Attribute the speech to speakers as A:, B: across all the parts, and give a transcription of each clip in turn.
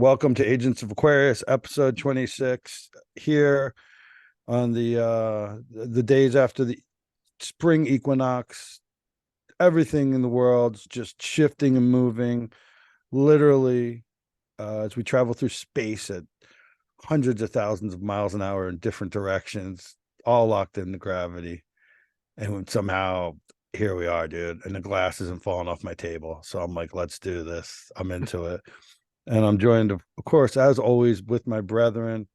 A: Welcome to Agents of Aquarius, episode 26. Here on the days after the spring equinox, everything in the world's just shifting and moving, literally, as we travel through space at hundreds of thousands of miles an hour in different directions, all locked into gravity. And somehow here we are, dude, and the glass isn't falling off my table. So I'm like, let's do this. I'm into it. And I'm joined, of course, as always, with my brethren,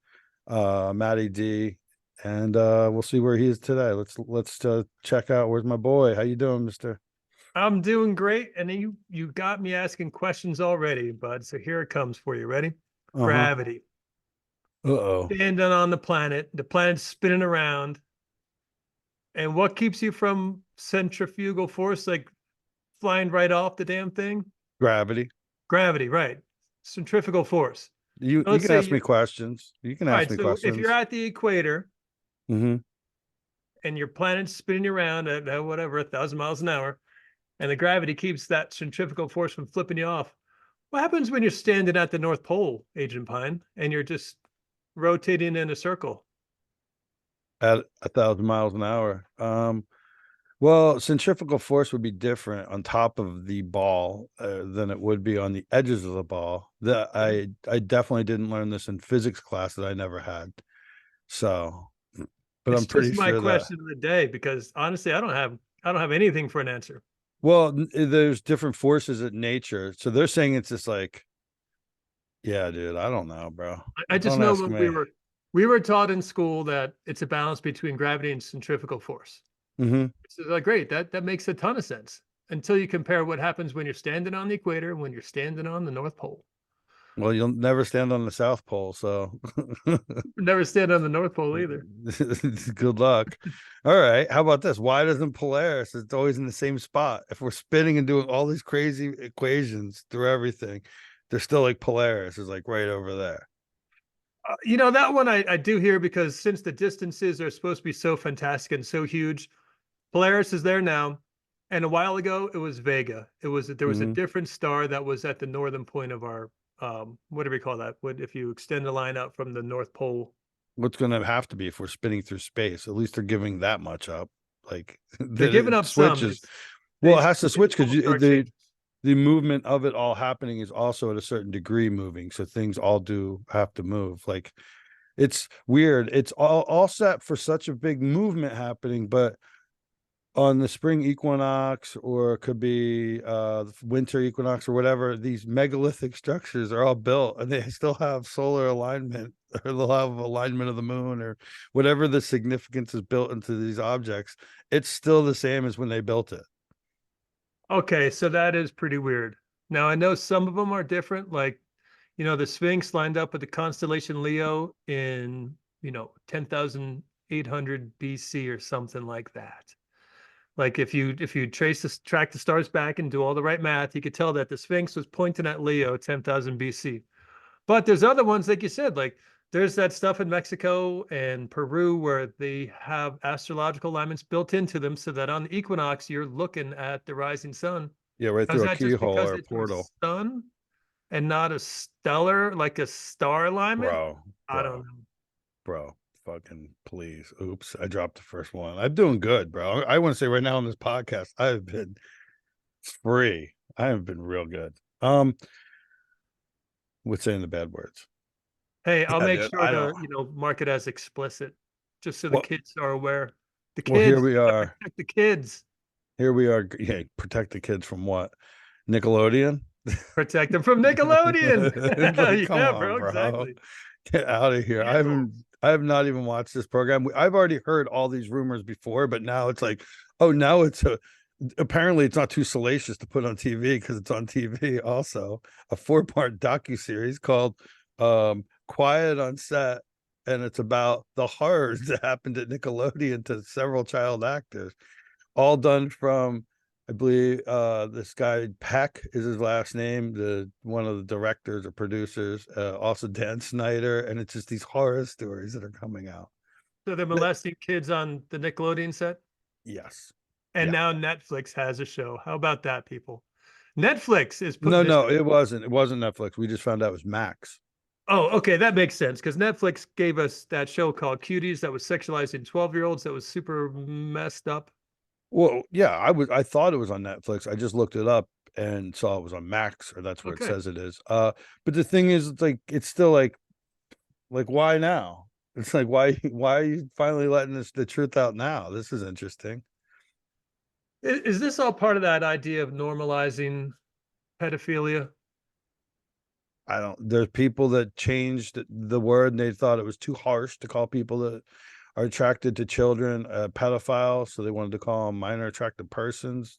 A: Matty D, and we'll see where he is today. Let's check out. Where's my boy? How you doing, Mister?
B: I'm doing great, and you got me asking questions already, bud. So here it comes for you. Ready?
A: Uh-huh.
B: Gravity.
A: Uh-oh.
B: Standing on the planet's spinning around. And what keeps you from centrifugal force, like flying right off the damn thing?
A: Gravity.
B: Gravity, right? Centrifugal force.
A: You
B: Let's
A: can
B: say
A: ask me
B: you
A: questions. You can
B: all
A: ask
B: right.
A: me
B: So if you're
A: questions.
B: at the equator
A: Mm-hmm.
B: and your planet's spinning around at whatever 1,000 miles an hour, and the gravity keeps that centrifugal force from flipping you off. What happens when you're standing at the North Pole, Agent Pine, and you're just rotating in a circle?
A: At 1,000 miles an hour. Well, centrifugal force would be different on top of the ball than it would be on the edges of the ball. That I definitely didn't learn this in physics class that I never had. So, but I'm
B: It's
A: pretty
B: just my
A: sure that.
B: question of the day because honestly, I don't have anything for an answer.
A: Well, there's different forces in nature. So they're saying it's just like, yeah, dude, I don't know, bro.
B: I just
A: Don't
B: know
A: ask
B: when
A: me.
B: we were taught in school that it's a balance between gravity and centrifugal force.
A: Hmm.
B: So like, great, that makes a ton of sense until you compare what happens when you're standing on the equator and when you're standing on the North Pole.
A: Well, you'll never stand on the South Pole, so
B: Never stand on the North Pole either.
A: good luck. All right. How about this? Why doesn't Polaris? It's always in the same spot. If we're spinning and doing all these crazy equations through everything, they're still like Polaris is like right over there.
B: That one I do hear because since the distances are supposed to be so fantastic and so huge, Polaris is there now. And a while ago, it was Vega. There was a
A: Hmm.
B: different star that was at the northern point of our what do we call that? What if you extend the line out from the North Pole?
A: What's going to have to be if we're spinning through space? At least they're giving that much up. Like
B: They're
A: that
B: giving
A: it
B: up some.
A: switches. Well,
B: They
A: it has to
B: the
A: switch because
B: pole star
A: the
B: changes.
A: the movement of it all happening is also at a certain degree moving. So things all do have to move. Like it's weird. It's all set for such a big movement happening, but on the spring equinox, or it could be winter equinox or whatever, these megalithic structures are all built and they still have solar alignment, or they'll have alignment of the moon, or whatever the significance is built into these objects. It's still the same as when they built it.
B: Okay, so that is pretty weird. Now I know some of them are different, like the Sphinx lined up with the constellation Leo in 10,800 BC or something like that. Like if you track the stars back and do all the right math, you could tell that the Sphinx was pointing at Leo 10,000 BC. But there's other ones, like you said, like there's that stuff in Mexico and Peru where they have astrological alignments built into them so that on the equinox you're looking at the rising sun.
A: Yeah, right
B: Now, is
A: through a
B: that just
A: keyhole
B: because
A: or a
B: it's a
A: portal.
B: sun and not a stellar, like a star alignment?
A: Bro,
B: I don't
A: bro,
B: know.
A: bro. Fucking please. Oops, I dropped the first one. I'm doing good, bro. I want to say right now on this podcast, I've been free. I have been real good. With saying the bad words.
B: Hey, I'll
A: Yeah,
B: make
A: dude.
B: sure
A: I
B: to,
A: don't.
B: mark it as explicit, just so the
A: Well,
B: kids are aware. The
A: well, here
B: kids,
A: we
B: you gotta
A: are.
B: protect the kids.
A: Here we are. Yeah, protect the kids from what? Nickelodeon.
B: Protect them from Nickelodeon.
A: It's like, come
B: Yeah,
A: on,
B: bro,
A: bro.
B: exactly.
A: Get out of here. I haven't.
B: Candles.
A: I have not even watched this program. I've already heard all these rumors before, but now it's like, oh, now it's a. Apparently, it's not too salacious to put on TV because it's on TV. Also, a four-part docu-series called "Quiet on Set," and it's about the horrors that happened at Nickelodeon to several child actors, all done from, I believe, this guy Peck is his last name, the one of the directors or producers, also Dan Snyder, and it's just these horror stories that are coming out.
B: So they're molesting kids on the Nickelodeon set,
A: Yes.
B: and
A: Yeah.
B: now Netflix has a show. How about that, people? Netflix is
A: No,
B: putting this.
A: no, it wasn't. It wasn't Netflix. We just found out it was Max.
B: Oh, okay, that makes sense because Netflix gave us that show called Cuties that was sexualizing 12-year-olds that was super messed up.
A: Well, yeah, I thought it was on Netflix. I just looked it up and saw it was on Max, or that's where it
B: Okay.
A: says it is. But the thing is, it's like it's still like why now? It's like why are you finally letting the truth out now? This is interesting.
B: Is this all part of that idea of normalizing pedophilia?
A: I don't. There's people that changed the word and they thought it was too harsh to call people that are attracted to children pedophiles, so they wanted to call them minor attracted persons.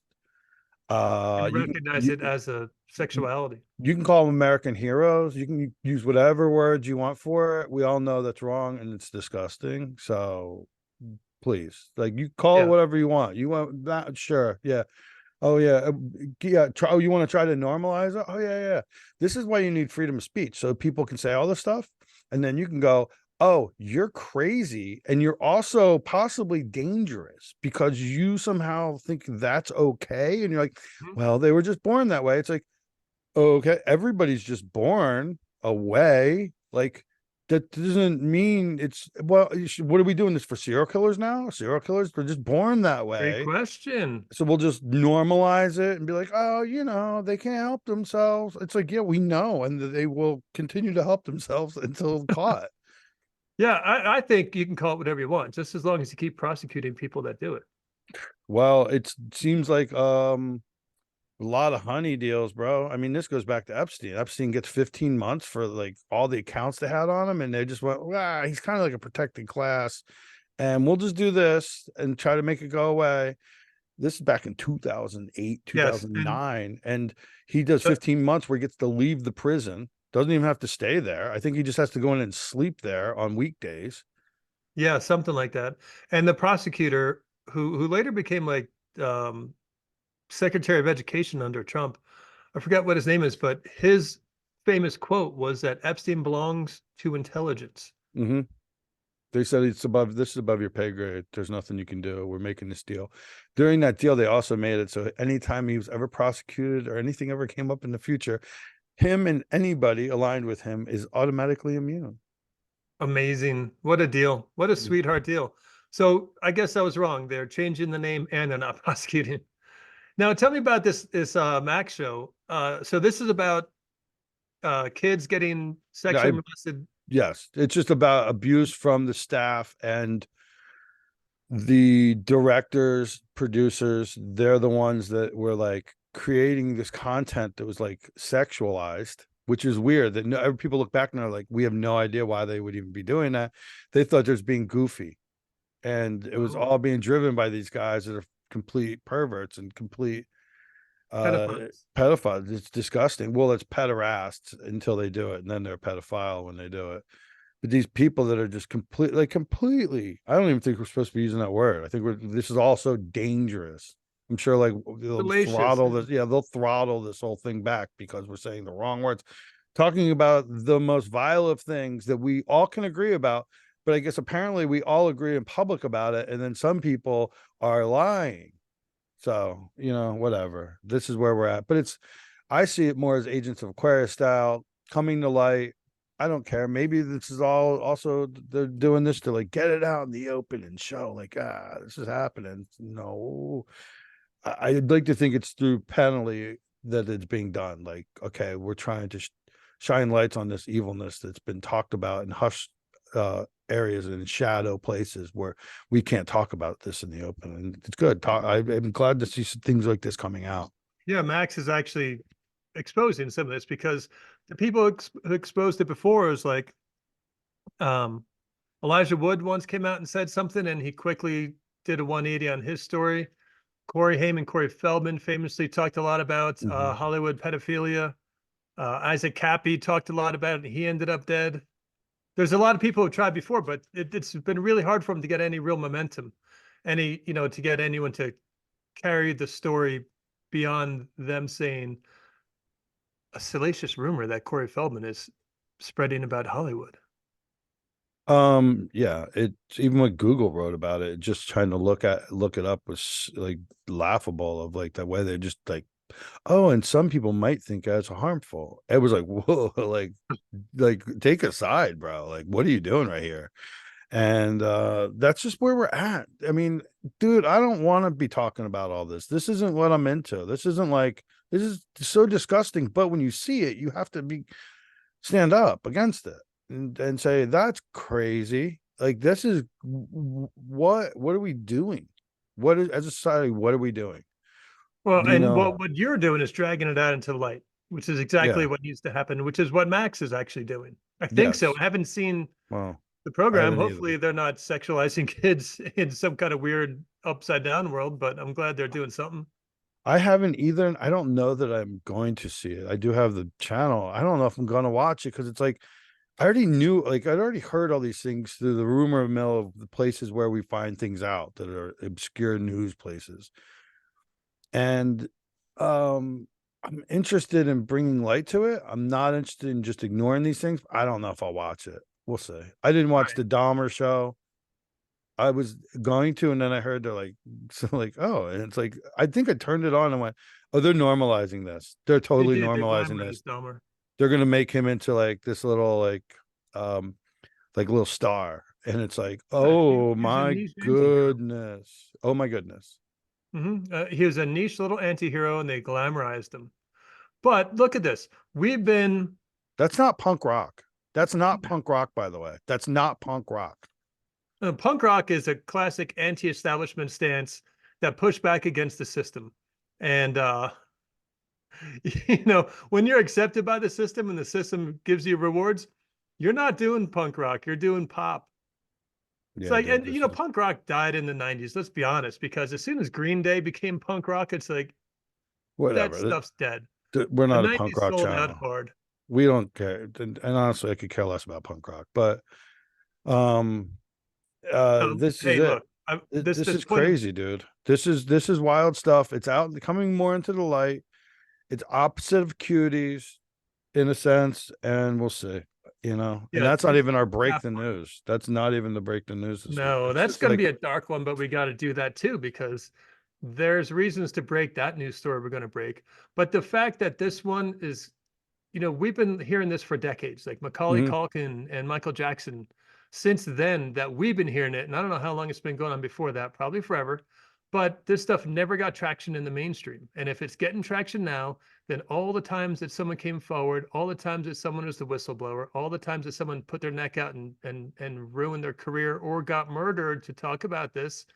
B: And
A: You can
B: recognize it as a sexuality.
A: you can call them American heroes. You can use whatever words you want for it. We all know that's wrong and it's disgusting. So please, like you call it
B: Yeah.
A: whatever you want. You want that? Sure. Yeah. Oh yeah. Yeah. Try, oh, you want to try to normalize it? Oh yeah, yeah. This is why you need freedom of speech. So people can say all this stuff. And then you can go, oh, you're crazy. And you're also possibly dangerous because you somehow think that's okay. And you're like,
B: Mhm.
A: well, they were just born that way. It's like, okay, everybody's just born away. Like that doesn't mean it's well. What are we doing this for serial killers now? Serial killers, they're just born that
B: Great
A: way.
B: question.
A: So we'll just normalize it and be like, oh, they can't help themselves. It's like, yeah, we know, and they will continue to help themselves until caught.
B: Yeah, I think you can call it whatever you want, just as long as you keep prosecuting people that do it.
A: Well, it seems like a lot of honey deals, bro. I mean, this goes back to Epstein. Epstein gets 15 months for like all the accounts they had on him, and they just went, he's kind of like a protected class, and we'll just do this and try to make it go away. This is back in 2008,
B: Yes, and
A: 2009, and he does
B: uh,
A: 15 months where he gets to leave the prison. Doesn't even have to stay there. I think he just has to go in and sleep there on weekdays.
B: yeah, something like that. And the prosecutor who later became like um, Secretary of Education under Trump, I forgot what his name is, but his famous quote was that Epstein belongs to intelligence.
A: Hmm. They said it's above this is above your pay grade. There's nothing you can do. We're making this deal. During that deal, they also made it so anytime he was ever prosecuted or anything ever came up in the future, him and anybody aligned with him is automatically immune.
B: Amazing. What a deal. What a sweetheart deal. So I guess I was wrong. They're changing the name and they're not prosecuting. Now tell me about this Max show. So this is about kids getting
A: I
B: sexually molested.
A: Yes, it's just about abuse from the staff and the directors, producers. They're the ones that were like creating this content that was like sexualized, which is weird that people look back and they're like, we have no idea why they would even be doing that. They thought they're just being goofy, and it was
B: Oh,
A: all being driven by these guys that are complete perverts and complete
B: pedophiles.
A: pedophiles. It's disgusting. Well, it's pederasts until they do it, and then they're a pedophile when they do it. But these people that are just completely, I don't even think we're supposed to be using that word. I think this is also dangerous. I'm sure like they'll
B: Salacious.
A: throttle this. Yeah, they'll throttle this whole thing back because we're saying the wrong words, talking about the most vile of things that we all can agree about. But I guess apparently we all agree in public about it. And then some people are lying. So, whatever. This is where we're at. But I see it more as Agents of Aquarius style coming to light. I don't care. Maybe this is all also they're doing this to like get it out in the open and show like, this is happening. No, I'd like to think it's through penalty that it's being done. Like, okay, we're trying to shine lights on this evilness that's been talked about in hushed areas and shadow places where we can't talk about this in the open. And it's good. I'm glad to see some things like this coming out.
B: Yeah, Max is actually exposing some of this because the people who exposed it before is like um, Elijah Wood once came out and said something, and he quickly did a 180 on his story. Corey Haim and Corey Feldman famously talked a lot about
A: Mm-hmm.
B: Hollywood pedophilia. Isaac Cappy talked a lot about it, and he ended up dead. There's a lot of people who tried before, but it's been really hard for them to get any real momentum, to get anyone to carry the story beyond them saying a salacious rumor that Corey Feldman is spreading about Hollywood.
A: Yeah, it's even what Google wrote about it, just trying to look it up was like laughable of like the way they just like oh, and some people might think that's harmful. It was like, whoa, like take a side, bro. Like, what are you doing right here? And that's just where we're at. I mean, dude, I don't want to be talking about all this. This isn't what I'm into. This isn't like, this is so disgusting. But when you see it, you have to stand up against it and say, that's crazy. Like, this is what are we doing? What is, as a society, what are we doing?
B: Well,
A: You
B: and
A: know,
B: what you're doing is dragging it out into the light, which is exactly
A: yeah,
B: what needs to happen, which is what Max is actually doing. I think so.
A: yes.
B: I haven't seen
A: Well,
B: the
A: I
B: program.
A: haven't either.
B: Hopefully, they're not sexualizing kids in some kind of weird upside down world, but I'm glad they're doing something.
A: I haven't either. And I don't know that I'm going to see it. I do have the channel. I don't know if I'm going to watch it because it's like I already knew, like I'd already heard all these things through the rumor mill of the places where we find things out that are obscure news places. And I'm interested in bringing light to it. I'm not interested in just ignoring these things. I don't know if I'll watch it. We'll see. I didn't watch
B: Right.
A: the Dahmer show. I was going to, and then I heard they're like, so like, oh, and it's like, I think I turned it on and went, oh, they're normalizing this. They're
B: They
A: totally
B: did. They
A: normalizing this.
B: glamorized Dahmer.
A: They're gonna make him into like this little um little star. And it's like,
B: Yeah,
A: oh
B: he was a
A: my
B: niche anti-hero.
A: goodness. Oh my goodness.
B: He was a niche little anti-hero, and they glamorized him. But look at this. We've been
A: That's not punk rock. That's not punk rock, by the way. That's not punk rock.
B: punk rock is a classic anti-establishment stance that pushed back against the system. And when you're accepted by the system and the system gives you rewards, you're not doing punk rock, you're doing pop. It's
A: Yeah,
B: like,
A: dude,
B: and
A: this is
B: punk rock died in the 90s, let's be honest, because as soon as Green Day became punk rock, it's like that
A: whatever.
B: stuff's dead.
A: We're
B: The
A: not a punk
B: 90s
A: rock
B: sold out
A: channel.
B: hard.
A: We don't care. And honestly, I could care less about punk rock. But um this is
B: Hey,
A: it.
B: look,
A: This
B: this
A: is
B: point of
A: crazy, dude. This is wild stuff. It's out coming more into the light. It's opposite of cuties in a sense, and we'll see. And
B: yeah,
A: that's not
B: it's
A: even our break
B: half
A: the news. That's not even the break the news this week.
B: No,
A: It's
B: that's
A: just
B: going to
A: like,
B: be a dark one, but we got to do that too because there's reasons to break that news story we're going to break. But the fact that this one is, we've been hearing this for decades, like Macaulay
A: mhm.
B: Culkin and Michael Jackson. Since then, that we've been hearing it, and I don't know how long it's been going on before that, probably forever. But this stuff never got traction in the mainstream. And if it's getting traction now, then all the times that someone came forward, all the times that someone was the whistleblower, all the times that someone put their neck out and ruined their career or got murdered to talk about this,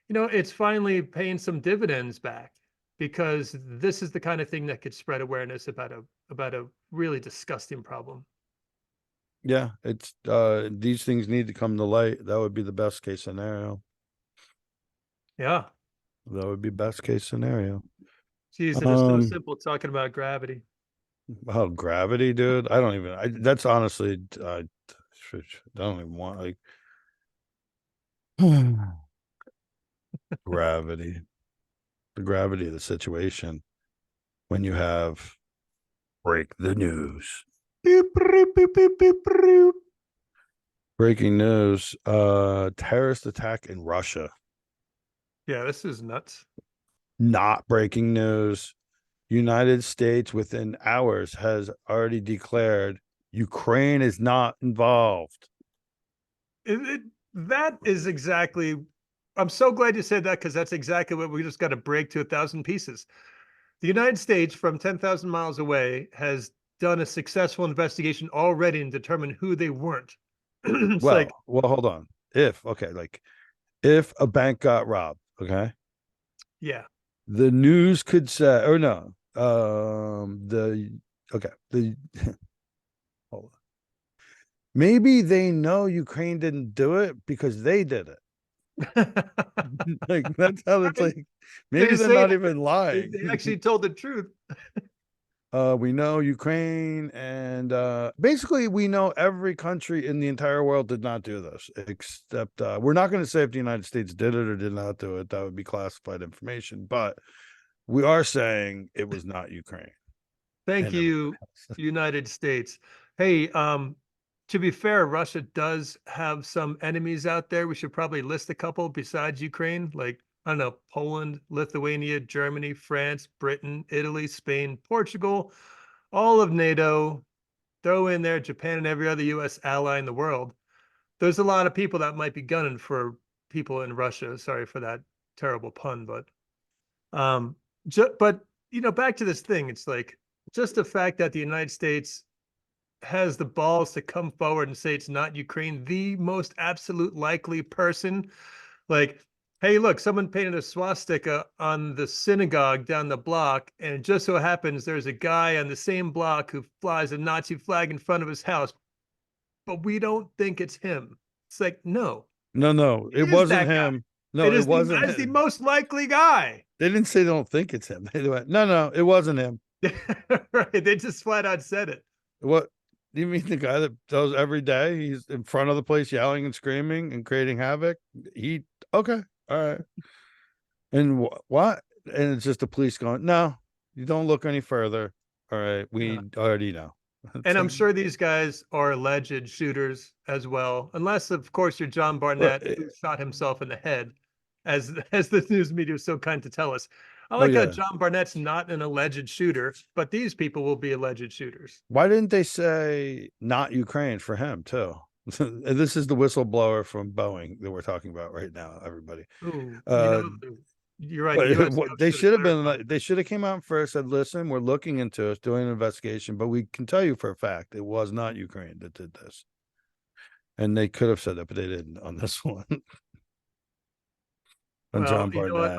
B: it's finally paying some dividends back because this is the kind of thing that could spread awareness about a really disgusting problem.
A: Yeah, it's these things need to come to light. That would be the best case scenario.
B: Yeah.
A: That would be best case scenario.
B: Geez, it is so
A: Um,
B: simple talking about gravity.
A: oh, gravity, dude. I don't even. That's honestly, I don't even want like gravity. The gravity of the situation when you have break the news.
B: Beep, beep, beep, beep, beep, beep.
A: Breaking news. Terrorist attack in Russia.
B: Yeah, this is nuts.
A: Not breaking news. United States within hours has already declared Ukraine is not involved.
B: That is exactly. I'm so glad you said that because that's exactly what we just got to break to 1,000 pieces. The United States, from 10,000 miles away, has done a successful investigation already and determined who they weren't. It's like,
A: Well, hold on. If a bank got robbed, okay,
B: yeah,
A: the news could say, or no, the hold on. Maybe they know Ukraine didn't do it because they did it. Like that's how it's
B: right?
A: like.
B: They
A: Maybe they're
B: say
A: not
B: that
A: even
B: they
A: lying.
B: actually told the truth.
A: We know Ukraine, and basically we know every country in the entire world did not do this, except we're not going to say if the United States did it or did not do it. That would be classified information, but we are saying it was not Ukraine
B: Thank
A: and everybody
B: you,
A: else.
B: United States. Hey, to be fair, Russia does have some enemies out there. We should probably list a couple besides Ukraine, like I don't know, Poland, Lithuania, Germany, France, Britain, Italy, Spain, Portugal, all of NATO, throw in there Japan and every other US ally in the world. There's a lot of people that might be gunning for people in Russia. Sorry for that terrible pun, but um but back to this thing, it's like just the fact that the United States has the balls to come forward and say it's not Ukraine, the most absolute likely person. Like, hey, look, someone painted a swastika on the synagogue down the block, and it just so happens there's a guy on the same block who flies a Nazi flag in front of his house, but we don't think it's him. It's like, no,
A: No,
B: it
A: it
B: is
A: wasn't
B: that guy.
A: him. No, it wasn't
B: That is the
A: him.
B: most likely guy.
A: They didn't say they don't think it's him. They went, no, it wasn't him.
B: Right. They just flat out said it.
A: What do you mean the guy that does every day? He's in front of the place yelling and screaming and creating havoc. He okay, all right. And what? And it's just the police going, no, you don't look any further. All right, we
B: Yeah.
A: already know. It's
B: And I'm
A: like,
B: sure these guys are alleged shooters as well, unless, of course, you're John
A: well,
B: Barnett, who shot himself in the head, as the news media is so kind to tell us. I
A: oh
B: like how
A: yeah.
B: John Barnett's not an alleged shooter, but these people will be alleged shooters.
A: Why didn't they say not Ukraine for him too? This is the whistleblower from Boeing that we're talking about right now, everybody.
B: Ooh,
A: Uh,
B: you're right. The
A: but
B: U.S.
A: what
B: Gov
A: they
B: should have
A: should have been
B: clarified
A: like, they
B: that.
A: should have came out first, said, listen, we're looking into it, doing an investigation, but we can tell you for a fact it was not Ukraine that did this. And they could have said that, but they didn't on this one. On
B: Well,
A: John
B: you know what?
A: Barnett.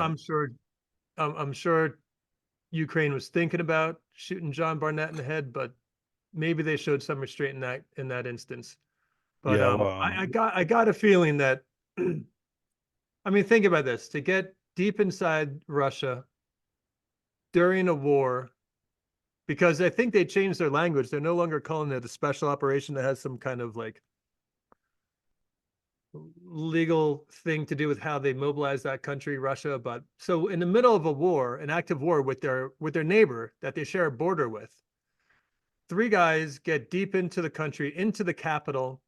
B: I'm sure Ukraine was thinking about shooting John Barnett in the head, but maybe they showed some restraint in that instance. But
A: Yeah, well,
B: I got a feeling that I mean, think about this: to get deep inside Russia during a war, because I think they changed their language. They're no longer calling it a special operation that has some kind of like legal thing to do with how they mobilize that country, Russia. But so in the middle of a war, an active war with their neighbor that they share a border with, three guys get deep into the country, into the capital,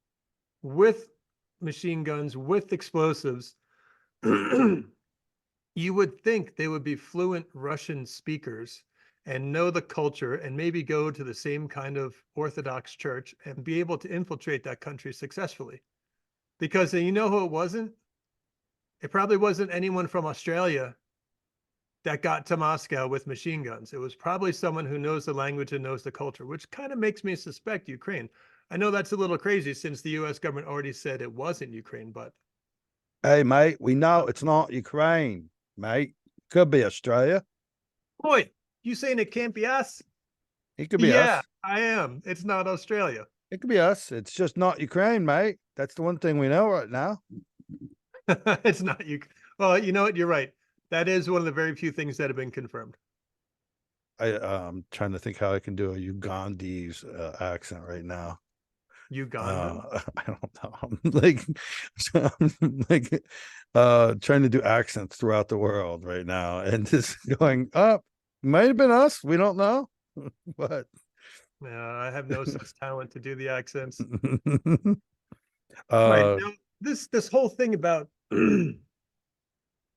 B: with machine guns, with explosives. You would think they would be fluent Russian speakers and know the culture and maybe go to the same kind of Orthodox church and be able to infiltrate that country successfully. Because you know who it wasn't? It probably wasn't anyone from Australia that got to Moscow with machine guns. It was probably someone who knows the language and knows the culture, which kind of makes me suspect Ukraine. I know that's a little crazy since the US government already said it wasn't Ukraine, but
A: hey, mate, we know it's not Ukraine, mate. Could be Australia.
B: boy, you saying it can't be us?
A: It could be
B: Yeah,
A: us.
B: I am. It's not Australia.
A: It could be us. It's just not Ukraine, mate. That's the one thing we know right now.
B: It's not you. Well, you know what? You're right. That is one of the very few things that have been confirmed.
A: Trying to think how I can do a Ugandese accent right now.
B: Ugandan?
A: I don't know. I'm like, I'm like, trying to do accents throughout the world right now, and just going up. Might have been us. We don't know, but
B: I have no such talent to do the accents. Right
A: uh,
B: now, this whole thing about the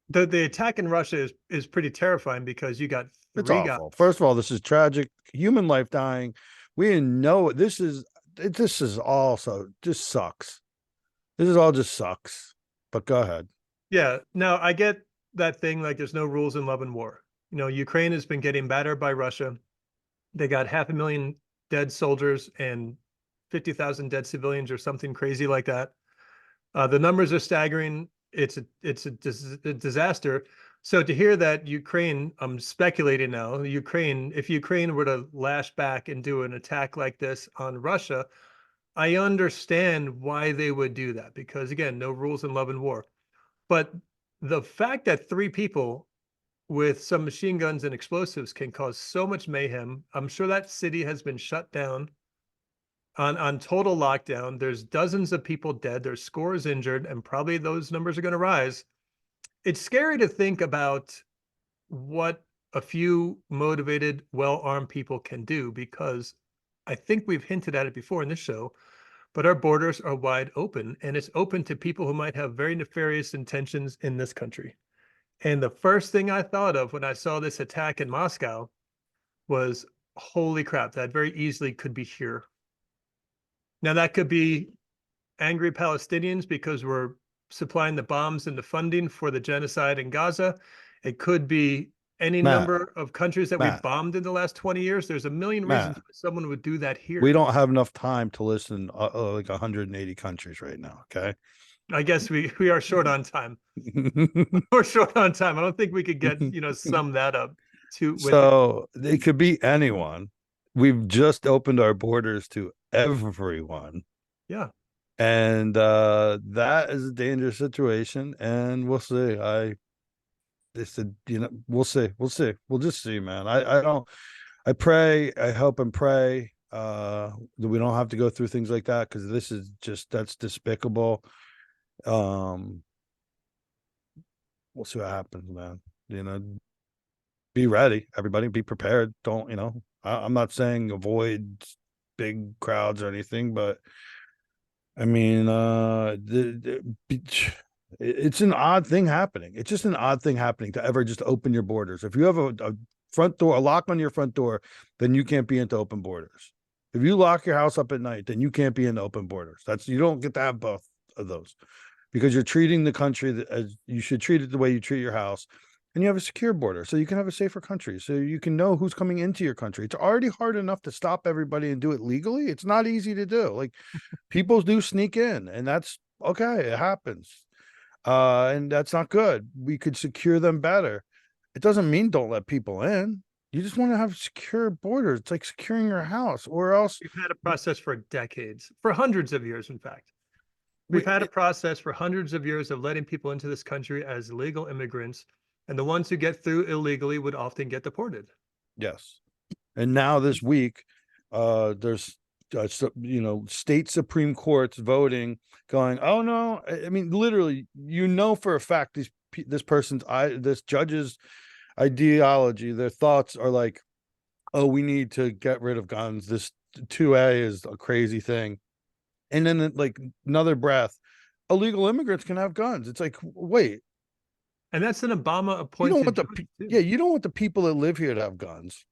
B: attack in Russia is pretty terrifying because you got
A: it's
B: three guys.
A: awful. First of all, this is tragic. Human life dying. We didn't know it. This is also just sucks. This is all just sucks. But go ahead.
B: Yeah. Now I get that thing like there's no rules in love and war. Ukraine has been getting battered by Russia. They got 500,000 dead soldiers and 50,000 dead civilians or something crazy like that. The numbers are staggering. It's a disaster. So to hear that Ukraine, I'm speculating now, if Ukraine were to lash back and do an attack like this on Russia, I understand why they would do that because again, no rules in love and war. But the fact that three people with some machine guns and explosives can cause so much mayhem, I'm sure that city has been shut down on total lockdown. There's dozens of people dead, there's scores injured, and probably those numbers are going to rise. It's scary to think about what a few motivated, well-armed people can do because I think we've hinted at it before in this show, but our borders are wide open and it's open to people who might have very nefarious intentions in this country. And the first thing I thought of when I saw this attack in Moscow was, holy crap, that very easily could be here. Now, that could be angry Palestinians because we're supplying the bombs and the funding for the genocide in Gaza. It could be any
A: Matt,
B: number of countries that we've
A: Matt,
B: bombed in the last 20 years. There's a million reasons
A: Matt,
B: why someone would do that
A: we
B: here.
A: don't have enough time to listen like 180 countries right now. Okay.
B: I guess we are short on time. We're short on time. I don't think we could get, sum that up to with it.
A: So it could be anyone. We've just opened our borders to everyone.
B: Yeah.
A: And that is a dangerous situation. And we'll see. They said, we'll see. We'll see. We'll just see, man. I don't I pray, I hope and pray that we don't have to go through things like that, because this is just that's despicable. Um we'll see what happens, man. Be ready, everybody, be prepared. Don't, I'm not saying avoid big crowds or anything, but I mean, it's an odd thing happening. It's just an odd thing happening to ever just open your borders. If you have a front door, a lock on your front door, then you can't be into open borders. If you lock your house up at night, then you can't be into open borders. You don't get to have both of those, because you're treating the country as you should treat it the way you treat your house. And you have a secure border, so you can have a safer country, so you can know who's coming into your country. It's already hard enough to stop everybody and do it legally. It's not easy to do. Like, people do sneak in, and that's okay. It happens. And that's not good. We could secure them better. It doesn't mean don't let people in. You just want to have secure borders. It's like securing your house, or else
B: We've had a process for decades, for hundreds of years, in fact.
A: we,
B: We've had a process for hundreds of years of letting people into this country as legal immigrants, and the ones who get through illegally would often get deported.
A: yes. And now this week, there's state Supreme Courts voting, going, oh no, I mean, literally, for a fact this judge's ideology, their thoughts are like, oh, we need to get rid of guns. This 2A is a crazy thing. And then, like, another breath, illegal immigrants can have guns. It's like, wait,
B: And that's an Obama
A: you don't
B: appointed
A: want
B: judge, too.
A: you don't want the people that live here to have guns.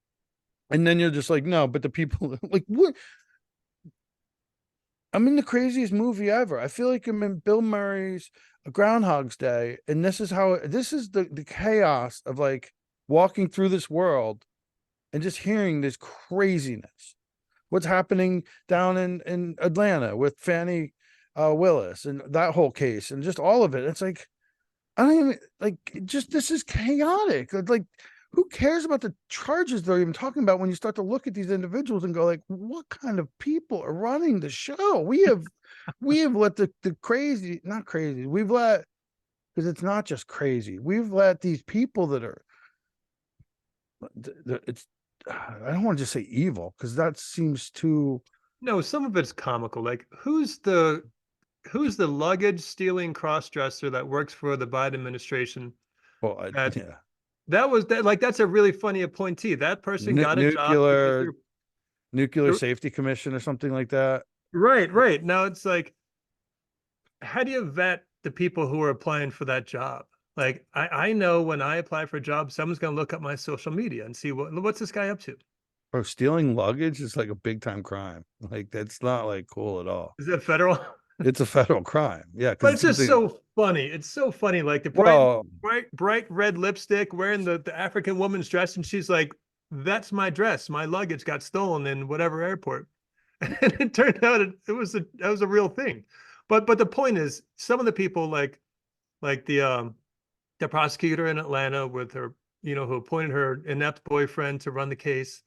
A: And then you're just like, no, but the people like, what? I'm in the craziest movie ever. I feel like I'm in Bill Murray's Groundhog's Day, and this is the chaos of, like, walking through this world and just hearing this craziness. What's happening down in Atlanta with Fannie Willis and that whole case, and just all of it. It's like, I don't even like, just, this is chaotic. Like, who cares about the charges they're even talking about when you start to look at these individuals and go, like, what kind of people are running the show? We have let the crazy, not crazy, we've let, because it's not just crazy, we've let these people that are, it's, I don't want to just say evil, because that seems too.
B: No, some of it's comical. Like, who's the luggage stealing cross-dresser that works for the Biden administration?
A: Well,
B: That
A: yeah.
B: that's a really funny appointee. That person got a job because
A: Nuclear
B: they're
A: Safety Commission or something like that.
B: right. Now it's like, how do you vet the people who are applying for that job? Like, I know when I apply for a job, someone's going to look up my social media and see what's this guy up to.
A: Bro, stealing luggage is like a big time crime. Like, that's not, like, cool at all.
B: Is that federal?
A: It's a federal crime. Yeah,
B: But
A: because
B: it's just so funny. It's so funny. Like, the
A: well,
B: bright red lipstick, wearing the African woman's dress, and she's like, "That's my dress. My luggage got stolen in whatever airport." And it turned out that was a real thing. But the point is, some of the people, like the prosecutor in Atlanta with her, who appointed her inept boyfriend to run the case.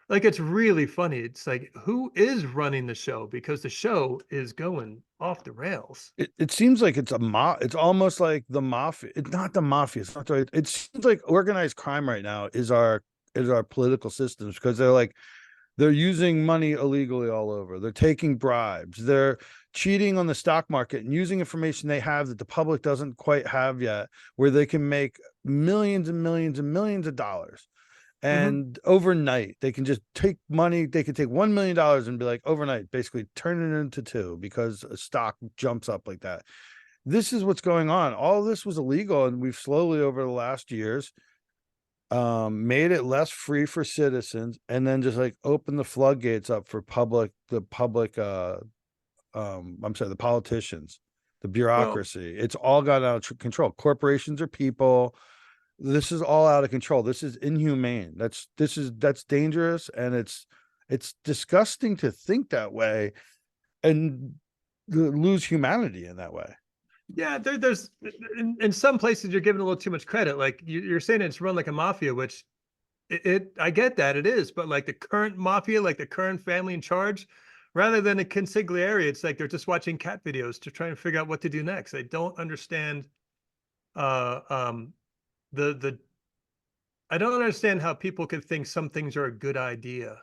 B: Like, it's really funny. It's like, who is running the show? Because the show is going off the rails.
A: it seems like it's it's almost like the mafia. It's not the mafia. It's not the right. It seems like organized crime right now is our political systems, because they're using money illegally all over. They're taking bribes. They're cheating on the stock market and using information they have that the public doesn't quite have yet, where they can make millions and millions and millions of dollars. And overnight, they can just take money. They can take $1 million and be like, overnight, basically turn it into two, because a stock jumps up like that. this is what's going on. All this was illegal, and we've slowly over the last years made it less free for citizens, and then just like open the floodgates up for the public I'm sorry, the politicians, the
B: Well,
A: bureaucracy. It's all got out of control. Corporations are people. This is all out of control. This is inhumane. That's dangerous, and it's disgusting to think that way and lose humanity in that way.
B: yeah, there's in some places you're giving a little too much credit. Like you're saying it's run like a mafia, which I get that it is, but like the current mafia, like the current family in charge, rather than a consigliere, it's like they're just watching cat videos to try and figure out what to do next. I don't understand uh um the I don't understand how people could think some things are a good idea.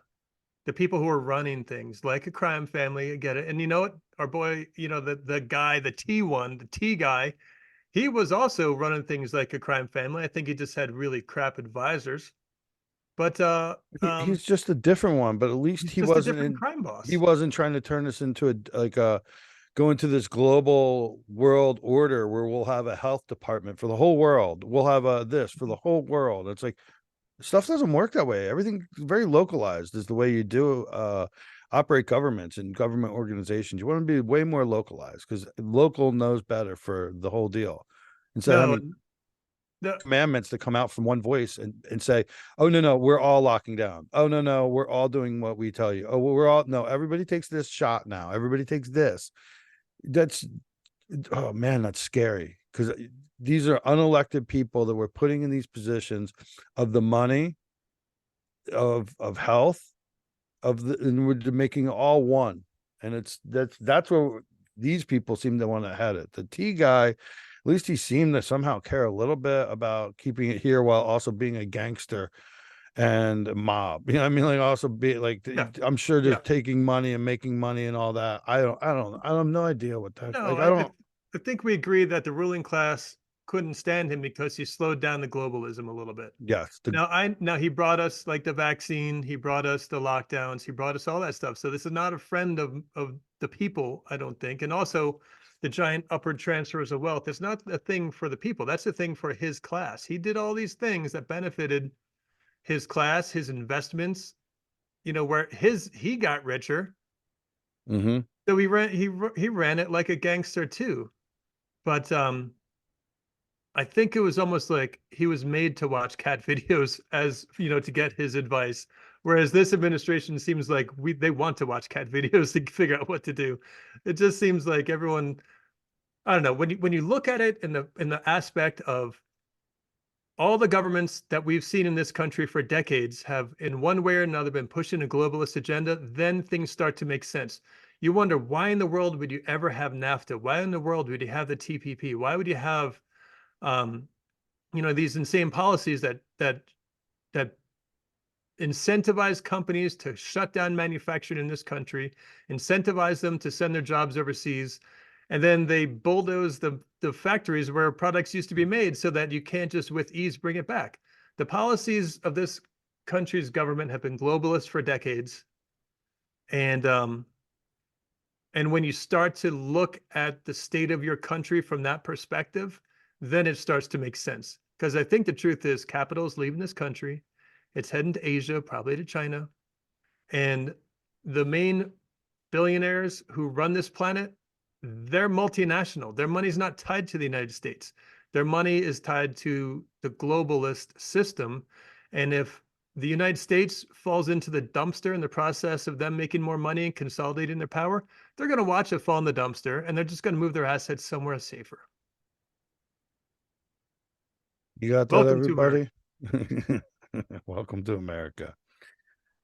B: The people who are running things like a crime family, I get it. And you know what? Our boy, the guy, the T one, the T guy, he was also running things like a crime family. I think he just had really crap advisors. But
A: He's just a different one, but at least
B: he's just a different crime
A: he
B: boss.
A: wasn't trying to turn us into a go into this global world order where we'll have a health department for the whole world. We'll have a this for the whole world. It's like stuff doesn't work that way. Everything very localized is the way you do operate governments and government organizations. You want to be way more localized because local knows better for the whole deal. Instead of
B: No,
A: having
B: no,
A: commandments that come out from one voice and say, oh no, we're all locking down. Oh no, we're all doing what we tell you. Oh, well, we're all no, everybody takes this shot now. Everybody takes this. That's oh man, that's scary because these are unelected people that we're putting in these positions of the money, of health, and we're making all one. And that's where these people seem to want to head it. The T guy, at least he seemed to somehow care a little bit about keeping it here while also being a gangster and a mob. You know what I mean? Like also be like
B: yeah,
A: I'm sure
B: yeah.
A: just taking money and making money and all that. I have no idea what that
B: No,
A: like I don't
B: I think we agree that the ruling class couldn't stand him because he slowed down the globalism a little bit.
A: yes, the
B: Now he brought us like the vaccine, he brought us the lockdowns, he brought us all that stuff. So this is not a friend of the people, I don't think. And also the giant upward transfers of wealth. It's not a thing for the people. That's a thing for his class. He did all these things that benefited his class, his investments, where he got richer.
A: mhm.
B: So he ran it like a gangster too. But I think it was almost like he was made to watch cat videos as to get his advice. Whereas this administration seems like they want to watch cat videos to figure out what to do. It just seems like everyone, I don't know, when you look at it in the aspect of all the governments that we've seen in this country for decades have in one way or another been pushing a globalist agenda, then things start to make sense. You wonder why in the world would you ever have NAFTA? Why in the world would you have the TPP? Why would you have um, these insane policies that incentivize companies to shut down manufacturing in this country, incentivize them to send their jobs overseas, and then they bulldoze the factories where products used to be made so that you can't just with ease bring it back. The policies of this country's government have been globalist for decades, and and when you start to look at the state of your country from that perspective, then it starts to make sense. Because I think the truth is capital is leaving this country. It's heading to Asia, probably to China. And the main billionaires who run this planet, they're multinational. Their money's not tied to the United States. Their money is tied to the globalist system. And if the United States falls into the dumpster in the process of them making more money and consolidating their power, they're going to watch it fall in the dumpster and they're just going to move their assets somewhere safer.
A: You got that,
B: Welcome to America.
A: everybody? Welcome to America.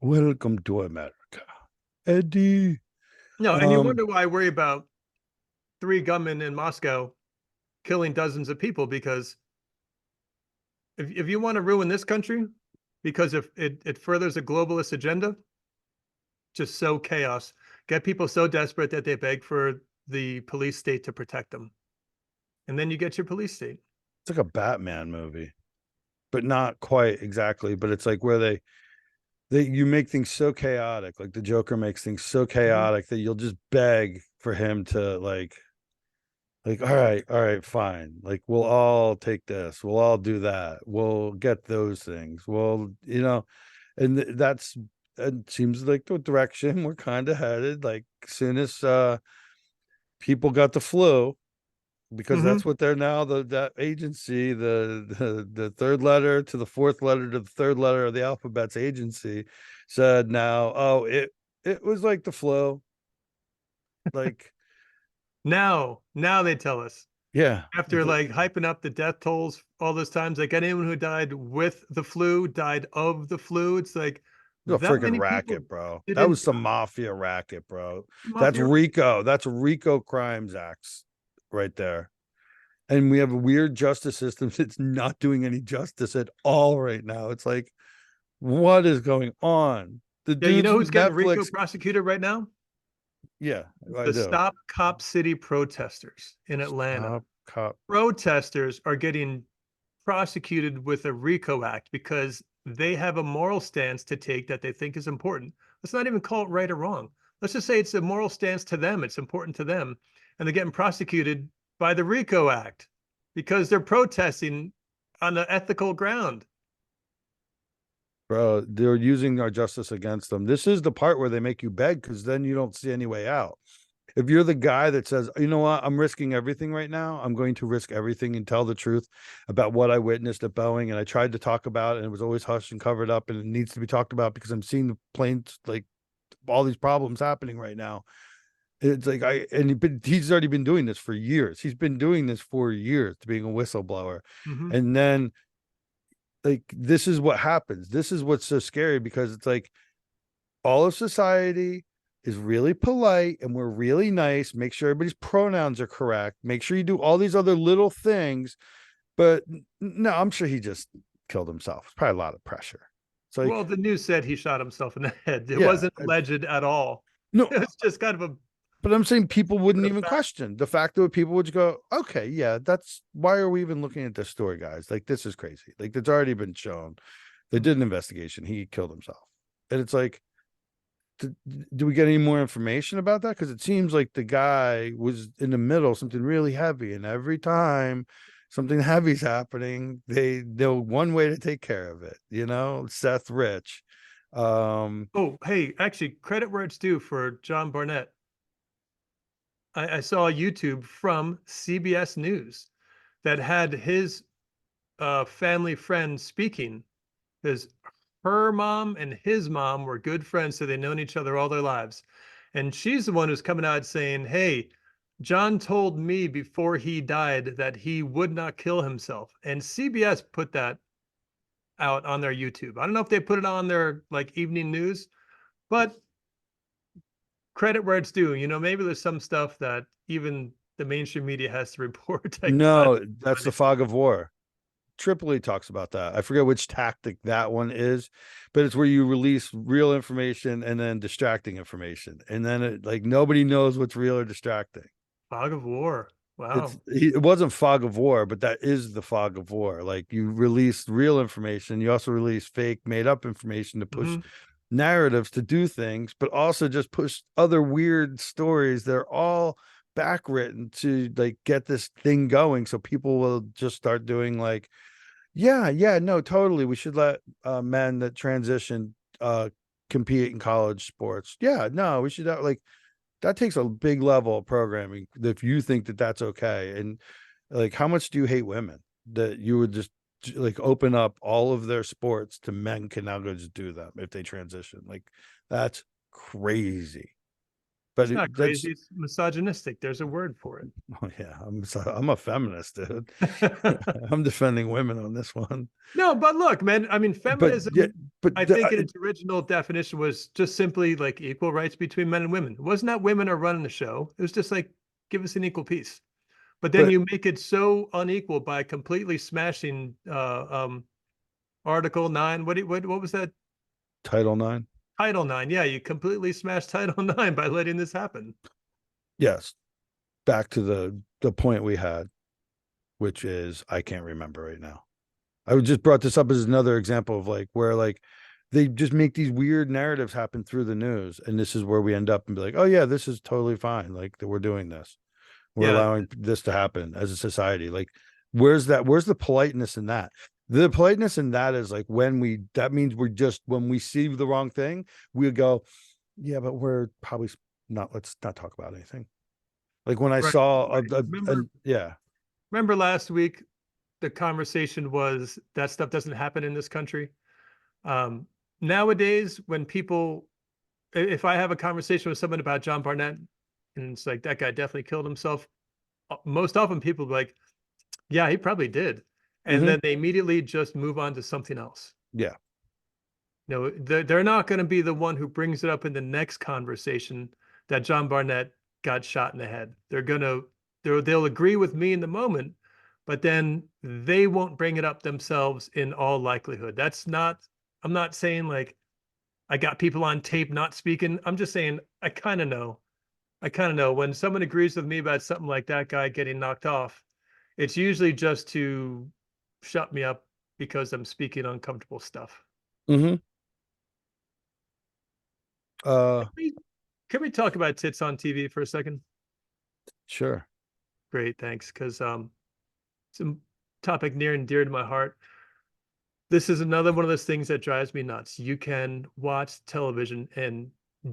A: Welcome to America. Eddie.
B: No, and you
A: Um,
B: wonder why I worry about three gunmen in Moscow killing dozens of people because if you want to ruin this country, because if it furthers a globalist agenda, just sow chaos, get people so desperate that they beg for the police state to protect them. And then you get your police state.
A: it's like a Batman movie, but not quite exactly. But it's like where they you make things so chaotic, like the Joker makes things so
B: Mhm.
A: chaotic that you'll just beg for him to Like, all right, fine. Like, we'll all take this, we'll all do that, we'll get those things. Well, and that's it seems like the direction we're kind of headed. Like, as soon as people got the flu, because
B: Hmm.
A: that's what they're now, that agency, the third letter to the fourth letter to the third letter of the alphabet's agency said now, oh, it was like the flu. Like,
B: Now they tell us,
A: yeah,
B: after like hyping up the death tolls all those times, like anyone who died with the flu died of the flu. It's like
A: a
B: that
A: freaking
B: many people
A: racket, bro. That was
B: didn't.
A: some mafia racket, bro. That's
B: Mafia.
A: Rico. That's Rico crimes acts right there. And we have a weird justice system that's not doing any justice at all right now. It's like, what is going on? The
B: Yeah, you
A: dudes
B: know
A: from
B: who's getting RICO
A: Netflix.
B: prosecuted right now?
A: Yeah, I
B: The
A: do.
B: Stop Cop City protesters in Atlanta.
A: Stop cop.
B: Protesters are getting prosecuted with a RICO Act because they have a moral stance to take that they think is important. Let's not even call it right or wrong. Let's just say it's a moral stance to them. It's important to them. And they're getting prosecuted by the RICO Act because they're protesting on an ethical ground.
A: Bro, they're using our justice against them. This is the part where they make you beg, because then you don't see any way out. If you're the guy that says, you know what, I'm risking everything right now, I'm going to risk everything and tell the truth about what I witnessed at Boeing. And I tried to talk about it, and it was always hushed and covered up, and it needs to be talked about because I'm seeing the planes, like all these problems happening right now. It's like, but he's already been doing this for years. He's been doing this for years, to being a whistleblower.
B: Mhm.
A: And then, like, this is what happens. This is what's so scary, because it's like all of society is really polite and we're really nice. Make sure everybody's pronouns are correct. Make sure you do all these other little things. But no, I'm sure he just killed himself. It's probably a lot of pressure. It's like,
B: Well, the news said he shot himself in the head. It
A: yeah,
B: wasn't alleged at all.
A: no,
B: It was just kind of a
A: but I'm saying people wouldn't even
B: fact.
A: question the fact that people would just go, okay, yeah, that's why are we even looking at this story, guys? Like, this is crazy. Like, it's already been shown. They did an investigation. He killed himself. And it's like, do we get any more information about that? Because it seems like the guy was in the middle, something really heavy, and every time something heavy's happening, they know one way to take care of it. Seth Rich.
B: Oh, hey, actually, credit where it's due for John Barnett. I saw a YouTube from CBS News that had his family friend speaking, because her mom and his mom were good friends, so they've known each other all their lives. And she's the one who's coming out saying, hey, John told me before he died that he would not kill himself. And CBS put that out on their YouTube. I don't know if they put it on their like evening news, but credit where it's due. Maybe there's some stuff that even the mainstream media has to report that got
A: no, that's the fog of war. Tripoli talks about that. I forget which tactic that one is, but it's where you release real information and then distracting information. And then like nobody knows what's real or distracting.
B: fog of war. Wow.
A: It wasn't fog of war, but that is the fog of war. Like, you release real information, you also release fake, made up information to push
B: Hmm.
A: narratives to do things, but also just push other weird stories. They're all backwritten to like get this thing going, so people will just start doing like, yeah, no, totally. We should let men that transition compete in college sports. Yeah, no, we should like that takes a big level of programming if you think that that's okay. And like, how much do you hate women that you would just like open up all of their sports to men can now go just do them if they transition? Like, that's crazy. But
B: It's not
A: that's
B: crazy. It's misogynistic. There's a word for it.
A: oh yeah, I'm a feminist, dude. I'm defending women on this one.
B: No, but look, man, I mean,
A: But yeah,
B: feminism,
A: but
B: I think in its original definition was just simply like equal rights between men and women. It wasn't that women are running the show. It was just like, give us an equal piece. But then
A: but
B: you make it so unequal by completely smashing Article 9. What was that?
A: Title IX.
B: Title 9. Yeah, you completely smashed Title 9 by letting this happen.
A: Yes, back to the point we had, which is I can't remember right now. I would just brought this up as another example of like where like they just make these weird narratives happen through the news, and this is where we end up and be like, oh yeah, this is totally fine, like that we're doing this. We're
B: Yeah,
A: allowing this to happen as a society. Like, where's the politeness in that? The politeness in that is like that means we're just, when we see the wrong thing, we go, yeah, but we're probably not, let's not talk about anything. Like when I
B: right.
A: saw
B: Right. Remember,
A: yeah.
B: remember last week the conversation was that stuff doesn't happen in this country. Um, Nowadays, when people, if I have a conversation with someone about John Barnett, and it's like that guy definitely killed himself, most often people be like, "Yeah, he probably did," and
A: Hmm.
B: then they immediately just move on to something else.
A: Yeah.
B: No, they're not going to be the one who brings it up in the next conversation that John Barnett got shot in the head. They'll agree with me in the moment, but then they won't bring it up themselves in all likelihood. That's not, I'm not saying like I got people on tape not speaking. I'm just saying I kind of know. I kind of know when someone agrees with me about something like that guy getting knocked off, it's usually just to shut me up because I'm speaking uncomfortable stuff.
A: Hmm. Uh,
B: Can we talk about tits on TV for a second?
A: sure.
B: Great, thanks. Because it's a topic near and dear to my heart. This is another one of those things that drives me nuts. You can watch television and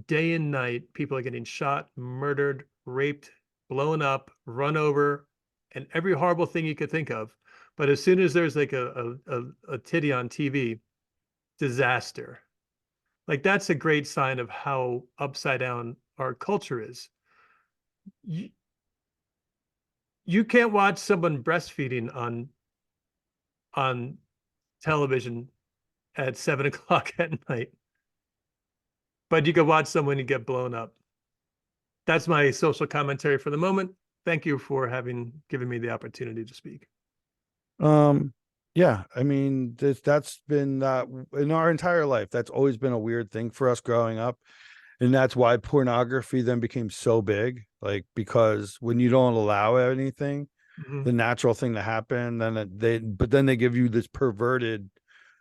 B: day and night, people are getting shot, murdered, raped, blown up, run over, and every horrible thing you could think of. But as soon as there's like a titty on TV, disaster. Like that's a great sign of how upside down our culture is. You, you can't watch someone breastfeeding on television at 7 o'clock at night, but you can watch someone get blown up. That's my social commentary for the moment. Thank you for having given me the opportunity to speak.
A: Um, yeah, I mean, that's been in our entire life. That's always been a weird thing for us growing up. And that's why pornography then became so big. Like, because when you don't allow anything,
B: Mhm.
A: the natural thing to happen, then but then they give you this perverted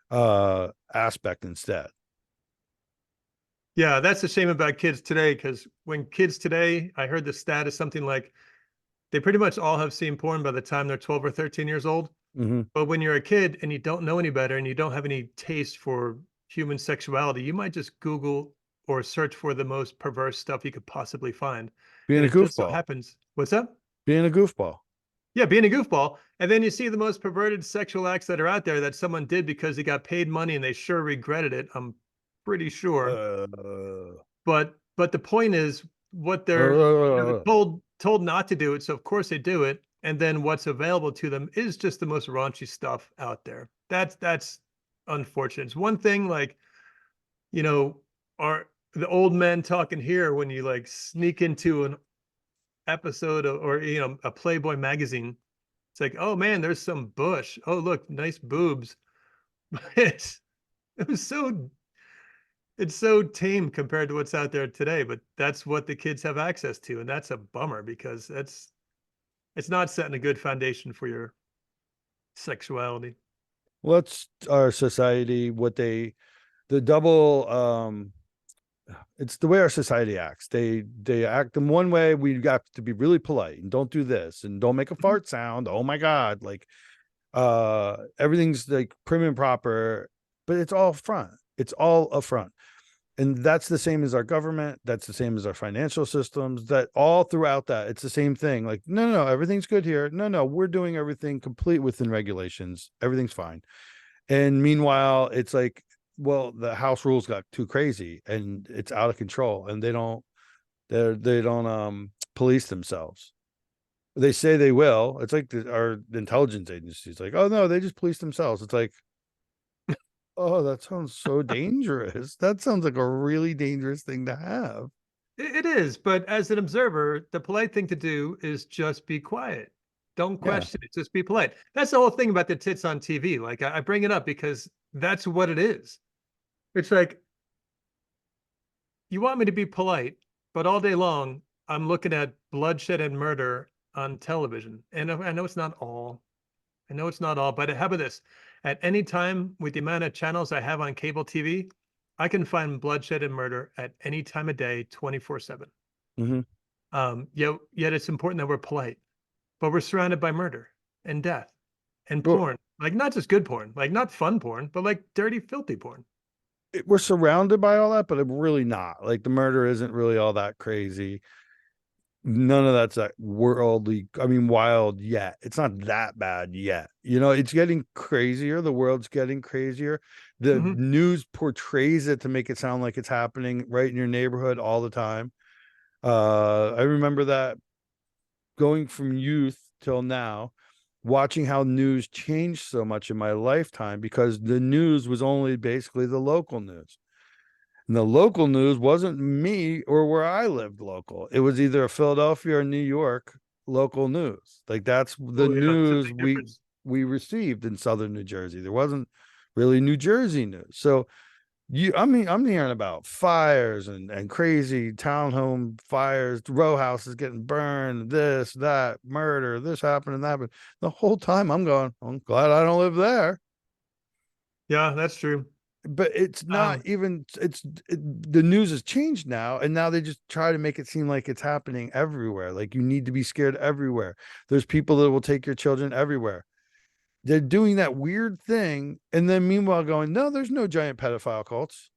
A: aspect instead.
B: Yeah, that's a shame about kids today because when kids today, I heard the stat is something like they pretty much all have seen porn by the time they're 12 or 13 years old.
A: Hmm.
B: But when you're a kid and you don't know any better and you don't have any taste for human sexuality, you might just Google or search for the most perverse stuff you could possibly find.
A: Being
B: And
A: a
B: it just so
A: goofball.
B: happens, what's up?
A: Being a goofball.
B: Yeah, being a goofball. And then you see the most perverted sexual acts that are out there that someone did because they got paid money and they sure regretted it. I'm pretty sure.
A: Uh,
B: But the point is what they're
A: uh,
B: told not to do it. So of course they do it. And then what's available to them is just the most raunchy stuff out there. That's unfortunate. It's one thing like, you know, are the old men talking here when you like sneak into an episode of, or a Playboy magazine. It's like, oh man, there's some bush. Oh look, nice boobs. It's it was so it's so tame compared to what's out there today, but that's what the kids have access to, and that's a bummer because it's not setting a good foundation for your sexuality.
A: what's our society, the double it's the way our society acts. They act in one way. We got to be really polite and don't do this and don't make a
B: Mhm.
A: fart sound. Oh my God. Like everything's like prim and proper, but it's all front. It's all up front. And that's the same as our government. That's the same as our financial systems. That all throughout that, it's the same thing. Like, no, everything's good here. No, we're doing everything complete within regulations. Everything's fine. And meanwhile, it's like, well, the house rules got too crazy and it's out of control, and they don't police themselves. They say they will. It's like our intelligence agencies, like, oh no, they just police themselves. It's like, oh, that sounds so dangerous. That sounds like a really dangerous thing to have.
B: It is, but as an observer, the polite thing to do is just be quiet. Don't
A: Yeah.
B: question it. Just be polite. That's the whole thing about the tits on TV. Like I bring it up because that's what it is. It's like you want me to be polite, but all day long I'm looking at bloodshed and murder on television. And I know it's not all. I know it's not all, but how about this? At any time with the amount of channels I have on cable TV, I can find bloodshed and murder at any time of day, 24/7.
A: Hmm.
B: Yet it's important that we're polite, but we're surrounded by murder and death and
A: Well,
B: porn, like not just good porn, like not fun porn, but like dirty, filthy porn.
A: we're surrounded by all that, but I'm really not. Like the murder isn't really all that crazy. None of that's that worldly, I mean, wild yet. It's not that bad yet. You know, it's getting crazier. The world's getting crazier. The
B: Hmm.
A: news portrays it to make it sound like it's happening right in your neighborhood all the time. I remember that going from youth till now, watching how news changed so much in my lifetime because the news was only basically the local news. And the local news wasn't me or where I lived local. It was either Philadelphia or New York local news. Like that's the
B: Oh yeah, it's a
A: news
B: big difference.
A: we received in southern New Jersey. There wasn't really New Jersey news. So I mean, I'm hearing about fires and crazy townhome fires, row houses getting burned, this, that, murder, this happened and that. But the whole time I'm going, I'm glad I don't live there.
B: Yeah, that's true.
A: But it's not
B: Um,
A: even the news has changed now, and now they just try to make it seem like it's happening everywhere. Like you need to be scared everywhere. There's people that will take your children everywhere. They're doing that weird thing, and then meanwhile going, no, there's no giant pedophile cults.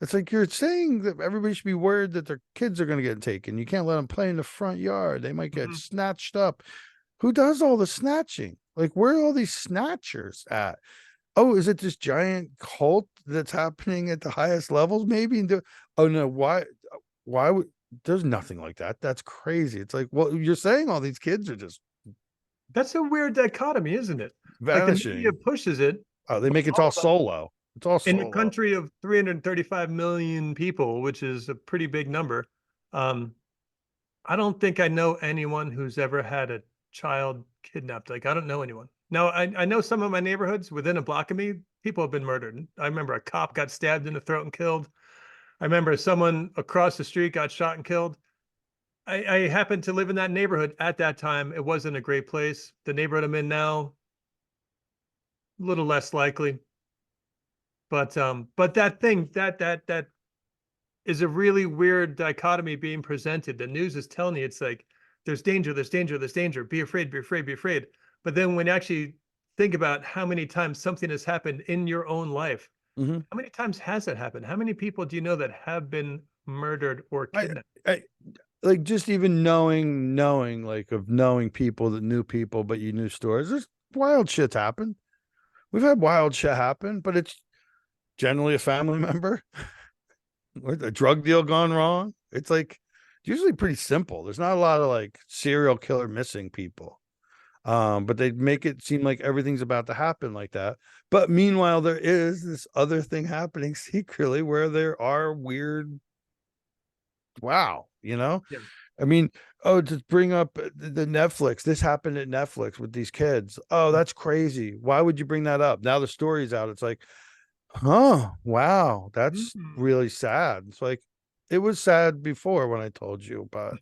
A: It's like you're saying that everybody should be worried that their kids are going to get taken. You can't let them play in the front yard. They might get
B: mhm.
A: snatched up. Who does all the snatching? Like, where are all these snatchers at? Oh, is it this giant cult that's happening at the highest levels? Maybe. Oh no, why? Why would there's nothing like that? That's crazy. It's like, well, you're saying all these kids are just
B: That's a weird dichotomy, isn't it? Like the media
A: vanishing.
B: pushes it,
A: Oh, they
B: but
A: make
B: it's
A: it
B: all
A: all
B: about
A: solo. It's all
B: in a
A: solo.
B: country of 335 million people, which is a pretty big number. Um, I don't think I know anyone who's ever had a child kidnapped. Like I don't know anyone. Now I know some of my neighborhoods within a block of me, people have been murdered. I remember a cop got stabbed in the throat and killed. I remember someone across the street got shot and killed. I happened to live in that neighborhood at that time. It wasn't a great place. The neighborhood I'm in now, a little less likely. But that thing, that is a really weird dichotomy being presented. The news is telling you it's like there's danger, there's danger, there's danger. Be afraid, be afraid, be afraid. But then when you actually think about how many times something has happened in your own life,
A: Mhm.
B: how many times has it happened? How many people do you know that have been murdered or
A: I,
B: kidnapped?
A: I like just even knowing like of knowing people that knew people, but you knew stories. There's wild shit's happened. We've had wild shit happen, but it's generally a family member or a drug deal gone wrong. It's like usually pretty simple. There's not a lot of like serial killer missing people. But they make it seem like everything's about to happen like that. But meanwhile, there is this other thing happening secretly where there are weird, wow, you know?
B: Yeah.
A: I mean, oh, to bring up the Netflix, this happened at Netflix with these kids. Oh, that's crazy. Why would you bring that up? Now the story's out. It's like, huh, wow, that's
B: Mm.
A: really sad. It's like it was sad before when I told you, but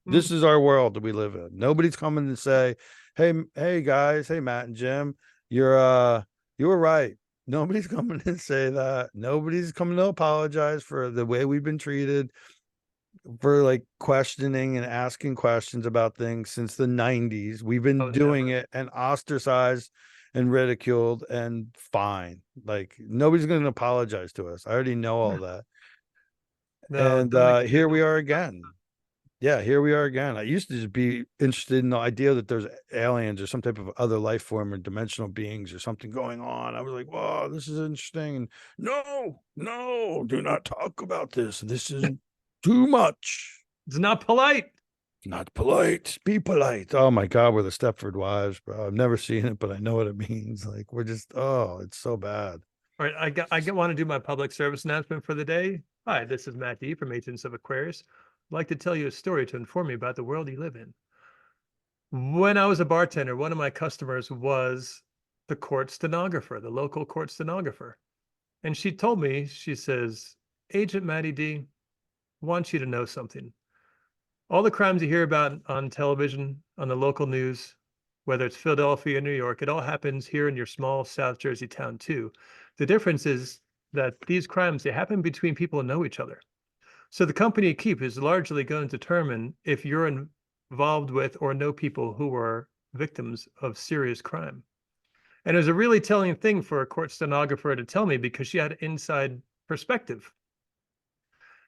A: this is our world that we live in. Nobody's coming to say, hey guys, hey Matt and Jim, you were right. Nobody's coming to say that. Nobody's coming to apologize for the way we've been treated, for like questioning and asking questions about things since the 90s. We've
B: Oh,
A: been doing
B: never.
A: it and ostracized and ridiculed and fine. Like nobody's going to apologize to us. I already know all
B: Yeah.
A: that.
B: No,
A: And
B: don't expect
A: here we
B: them
A: are
B: to.
A: again. Yeah, here we are again. I used to just be interested in the idea that there's aliens or some type of other life form or dimensional beings or something going on. I was like, whoa, this is interesting. And no, no, do not talk about this. This is too much.
B: It's not polite.
A: Not polite. Be polite. Oh my God, we're the Stepford Wives, bro. I've never seen it, but I know what it means. Like we're just, oh, it's so bad.
B: All right, want to do my public service announcement for the day. Hi, this is Matt D from Agents of Aquarius. I'd like to tell you a story to inform you about the world you live in. When I was a bartender, one of my customers was the court stenographer, the local court stenographer. And she told me, she says, Agent Matty D wants you to know something. All the crimes you hear about on television, on the local news, whether it's Philadelphia or New York, it all happens here in your small South Jersey town too. The difference is that these crimes, they happen between people who know each other. So the company you keep is largely going to determine if you're involved with or know people who are victims of serious crime. And it was a really telling thing for a court stenographer to tell me because she had inside perspective.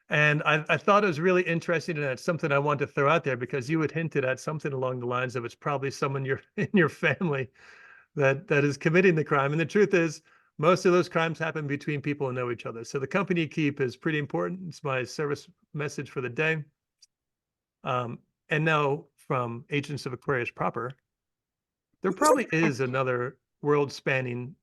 B: And I thought it was really interesting, and it's something I want to throw out there because you had hinted at something along the lines of it's probably someone in your family that is committing the crime. And the truth is, most of those crimes happen between people who know each other. So the company you keep is pretty important. It's my service message for the day. And now from Agents of Aquarius proper, there probably is another world-spanning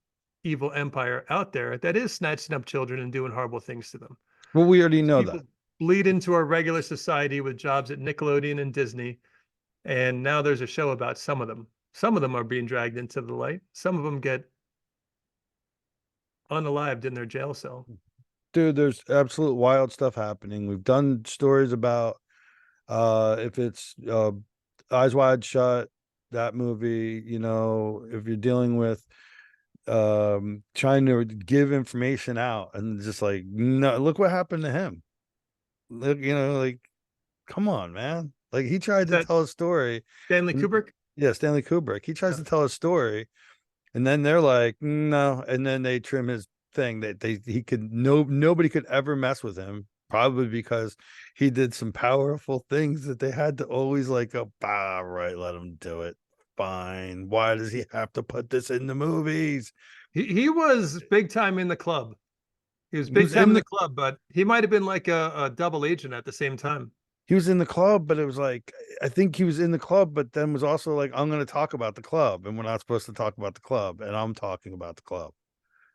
B: evil empire out there that is snatching up children and doing horrible things to them.
A: Well, we already
B: These
A: know that.
B: people bleed into our regular society with jobs at Nickelodeon and Disney, and now there's a show about some of them. Some of them are being dragged into the light. Some of them get unalived in their jail cell.
A: Dude, there's absolute wild stuff happening. We've done stories about if it's Eyes Wide Shut, that movie, you know, if you're dealing with trying to give information out and just like, no, look what happened to him. Look, you know, like, come on, man. Like he tried
B: Is
A: to
B: that
A: tell a story.
B: Stanley Kubrick?
A: Yeah, Stanley Kubrick. He tries
B: Yeah.
A: to tell a story, and then they're like, no, and then they trim his thing that he could nobody could ever mess with him, probably because he did some powerful things that they had to always like go, ah, right, let him do it. Fine. Why does he have to put this in the movies?
B: He was big time in the club. He was
A: He
B: big
A: was
B: time
A: in
B: in the
A: the
B: club, but he might have been like a double agent at the same time.
A: he was in the club, but it was like I think he was in the club, but then was also like, I'm gonna talk about the club, and we're not supposed to talk about the club, and I'm talking about the club.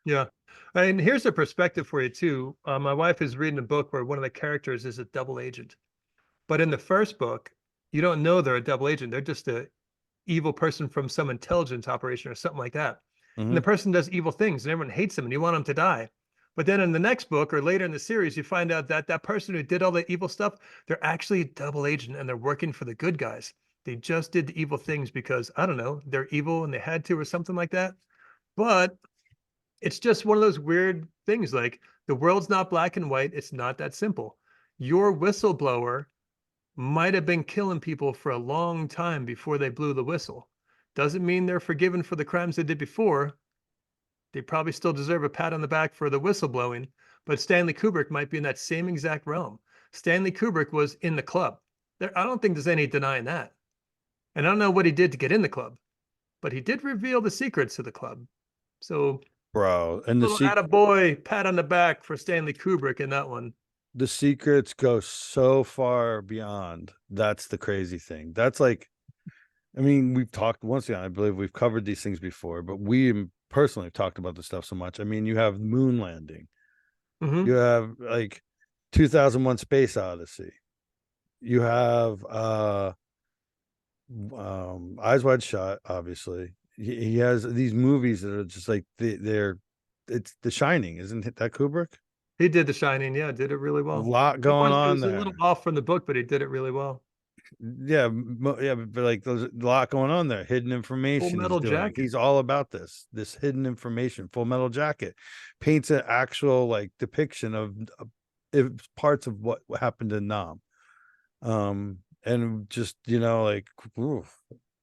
B: Yeah. And here's a perspective for you too. My wife is reading a book where one of the characters is a double agent. But in the first book, you don't know they're a double agent. They're just a evil person from some intelligence operation or something like that. And the
A: Hmm.
B: person does evil things and everyone hates them and you want them to die. But then in the next book or later in the series, you find out that that person who did all the evil stuff, they're actually a double agent and they're working for the good guys. They just did the evil things because, I don't know, they're evil and they had to or something like that. But it's just one of those weird things. Like the world's not black and white. It's not that simple. Your whistleblower might have been killing people for a long time before they blew the whistle. Doesn't mean they're forgiven for the crimes they did before. They probably still deserve a pat on the back for the whistleblowing, but Stanley Kubrick might be in that same exact realm. Stanley Kubrick was in the club. I don't think there's any denying that. And I don't know what he did to get in the club, but he did reveal the secrets of the club. So
A: Bro, and
B: little attaboy, pat on the back for Stanley Kubrick in that one.
A: the secrets go so far beyond. That's the crazy thing. That's like, I mean, we've talked once again, I believe we've covered these things before, but we personally have talked about this stuff so much. I mean, you have moon landing, you
B: Mm-hmm.
A: have like 2001 Space Odyssey, you have Eyes Wide Shut, obviously. He has these movies that are just like they're it's The Shining, isn't it that Kubrick?
B: He did The Shining. Yeah, did it really
A: A
B: well.
A: lot going
B: It
A: on
B: was a little
A: there.
B: off from the book, but he did it really well.
A: Yeah, yeah, but like there's a lot going on there. Hidden
B: Full
A: information he's
B: Metal
A: doing.
B: Jacket.
A: He's all about this hidden information. Full Metal Jacket paints an actual like depiction of parts of what happened in Nam. And just you know like oof,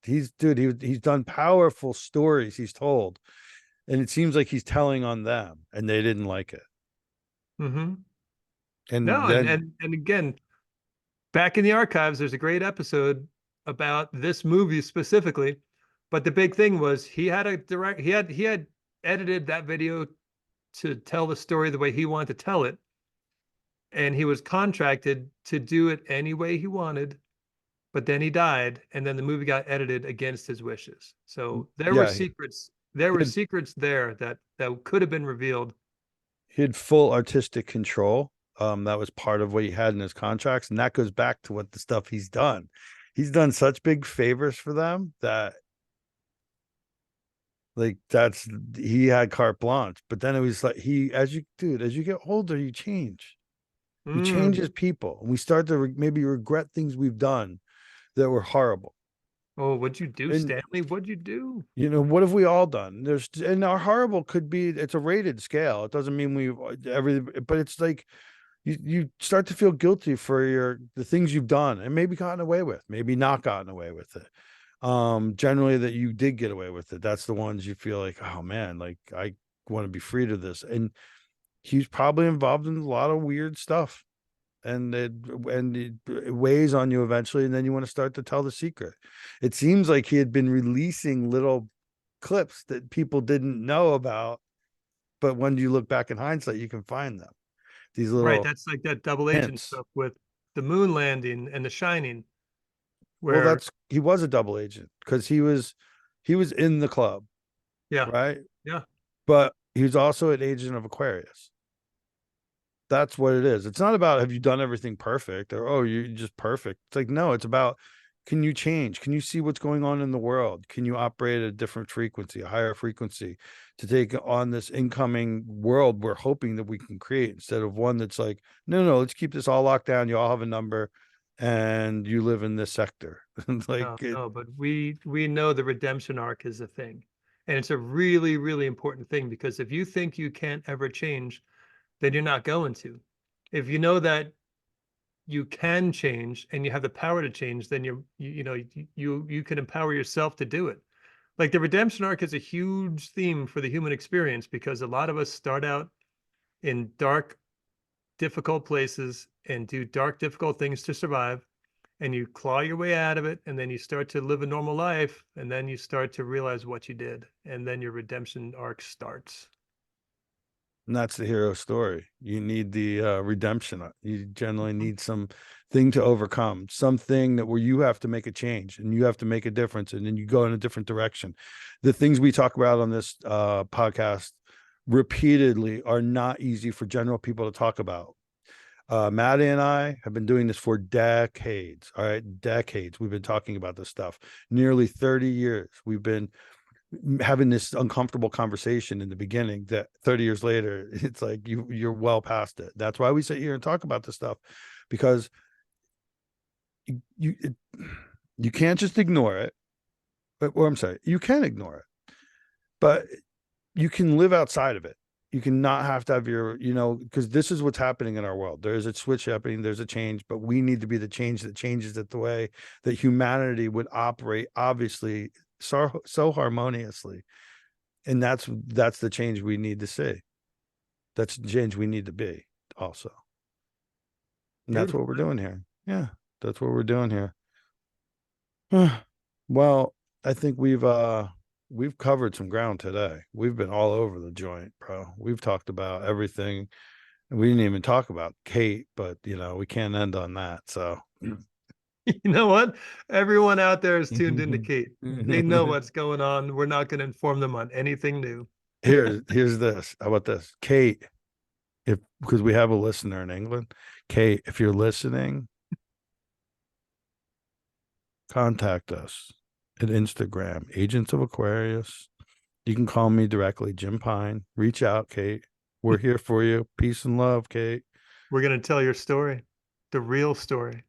A: he's done powerful stories he's told, and it seems like he's telling on them, and they didn't like it.
B: Mm-hmm.
A: And
B: No,
A: then
B: and again, back in the archives, there's a great episode about this movie specifically. But the big thing was he had edited that video to tell the story the way he wanted to tell it. And he was contracted to do it any way he wanted, but then he died, and then the movie got edited against his wishes. So
A: yeah,
B: there
A: he
B: were
A: had
B: secrets there that could have been revealed.
A: he had full artistic control. That was part of what he had in his contracts, and that goes back to what the stuff he's done. He's done such big favors for them that like that's he had carte blanche. But then it was like as you get older, you change. You change
B: Mm.
A: as people, and we start to maybe regret things we've done that were horrible.
B: Oh, what'd you do,
A: And
B: Stanley? What'd you do?
A: you know, what have we all done? And our horrible could be it's a rated scale. It doesn't mean we every but it's like you start to feel guilty for the things you've done and maybe gotten away with, maybe not gotten away with it. Generally that you did get away with it. That's the ones you feel like, oh man, like I want to be free to this. And he's probably involved in a lot of weird stuff. And it weighs on you eventually, and then you want to start to tell the secret. It seems like he had been releasing little clips that people didn't know about, but when you look back in hindsight, you can find them. These
B: Right.
A: little
B: That's like that double agent
A: hints.
B: stuff with the moon landing and The Shining,
A: Well,
B: where
A: he was a double agent because he was in the club,
B: yeah,
A: right?
B: yeah,
A: But he was also an agent of Aquarius. That's what it is. It's not about have you done everything perfect or oh you're just perfect. It's like no, it's about can you change? Can you see what's going on in the world? Can you operate at a different frequency, a higher frequency to take on this incoming world we're hoping that we can create instead of one that's like, no, let's keep this all locked down. You all have a number and you live in this sector. like
B: no,
A: it,
B: no. But we know the redemption arc is a thing, and it's a really, really important thing because if you think you can't ever change, then you're not going to. If you know that you can change and you have the power to change, then you can empower yourself to do it. Like the redemption arc is a huge theme for the human experience because a lot of us start out in dark, difficult places and do dark, difficult things to survive. And you claw your way out of it, and then you start to live a normal life, and then you start to realize what you did, and then your redemption arc starts.
A: and that's the hero story. You need the redemption. You generally
B: Mhm.
A: need some thing to overcome, something that where you have to make a change and you have to make a difference, and then you go in a different direction. The things we talk about on this podcast repeatedly are not easy for general people to talk about. Maddie and I have been doing this for decades. All right, decades. We've been talking about this stuff. Nearly 30 years. We've been having this uncomfortable conversation in the beginning that 30 years later it's like you're well past it. That's why we sit here and talk about this stuff, because you you can't just ignore it, or I'm sorry, you can ignore it, but you can live outside of it. You cannot have to have because this is what's happening in our world. There's a switch happening, there's a change, but we need to be the change that changes it the way that humanity would operate, obviously so harmoniously. And that's the change we need to see. That's the change we need to be also. And that's what
B: Beautiful.
A: we're doing here. Yeah, that's what we're doing here. Well, I think we've covered some ground today. We've been all over the joint, bro. We've talked about everything. We didn't even talk about Kate, but we can't end on that. So
B: You know what? Everyone out there is tuned into Kate. They know what's going on. We're not going to inform them on anything new.
A: here's this. How about this? Kate, if because we have a listener in England, Kate, if you're listening, contact us at Instagram, Agents of Aquarius. You can call me directly, Jim Pine. Reach out, Kate. We're here for you. Peace and love, Kate.
B: We're going to tell your story, the real story.